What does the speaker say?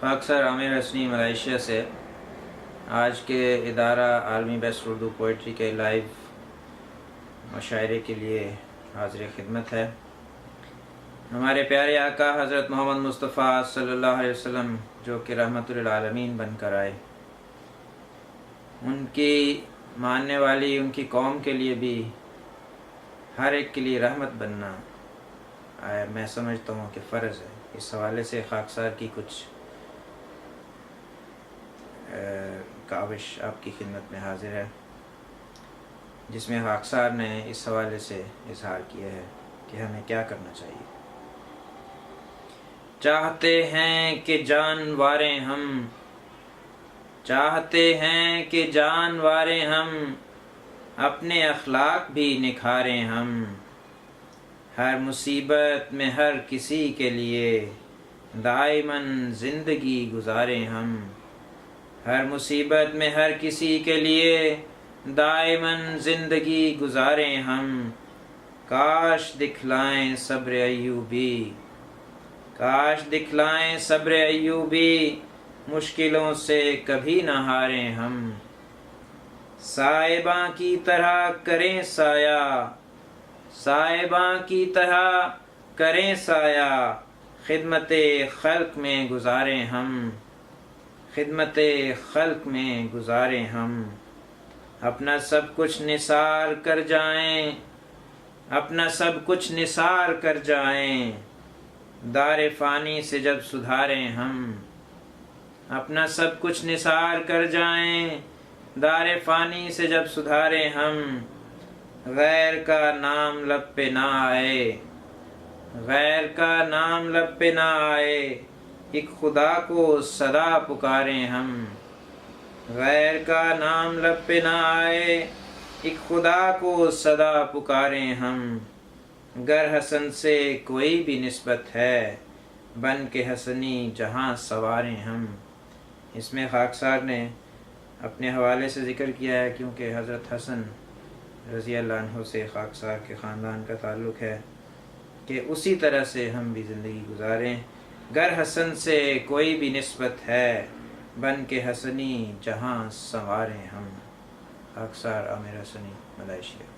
خاکسار عامر Hasani Malaysia سے آج کے ادارہ عالمی بیسٹ اردو پوئٹری کے لائیو مشاعرے کے لیے حاضر خدمت ہے۔ ہمارے پیارے آقا حضرت محمد مصطفیٰ صلی اللہ علیہ وسلم جو کہ رحمت للعالمین بن کر آئے، ان کی ماننے والی ان کی قوم کے لیے بھی ہر ایک کے لیے رحمت بننا میں سمجھتا ہوں کہ فرض ہے۔ اس حوالے سے خاکسار کی کچھ کاوش آپ کی خدمت میں حاضر ہے، جس میں خاکسار نے اس حوالے سے اظہار کیا ہے کہ ہمیں کیا کرنا چاہیے۔ چاہتے ہیں کہ جانواریں ہم، چاہتے ہیں کہ جانواریں ہم، اپنے اخلاق بھی نکھاریں ہم، ہر مصیبت میں ہر کسی کے لیے دائماً زندگی گزاریں ہم، ہر مصیبت میں ہر کسی کے لیے دائماً زندگی گزاریں ہم، کاش دکھلائیں صبر ایوبی، کاش دکھلائیں صبر ایوبی، مشکلوں سے کبھی نہ ہاریں ہم، صائباں کی طرح کریں سایہ، صائباں کی طرح کریں سایہ، خدمت خلق میں گزاریں ہم، خدمت خلق میں گزاریں ہم، اپنا سب کچھ نثار کر جائیں، اپنا سب کچھ نثار کر جائیں، دار فانی سے جب سدھاریں ہم، اپنا سب کچھ نثار کر جائیں، دار فانی سے جب سدھاریں ہم، غیر کا نام لب پہ نہ آئے، غیر کا نام لب پہ نہ آئے، ایک خدا کو صدا پکاریں ہم، غیر کا نام لب پہ نہ آئے، ایک خدا کو صدا پکاریں ہم، گر حسن سے کوئی بھی نسبت ہے، بن کے حسنی جہاں سواریں ہم۔ اس میں خاکسار نے اپنے حوالے سے ذکر کیا ہے، کیونکہ حضرت حسن رضی اللہ عنہ سے خاکسار کے خاندان کا تعلق ہے کہ اسی طرح سے ہم بھی زندگی گزاریں، گر حسن سے کوئی بھی نسبت ہے، بن کے حسنی جہاں سنواریں ہم۔ خاکسار عامر حسنی، ملائیشیا۔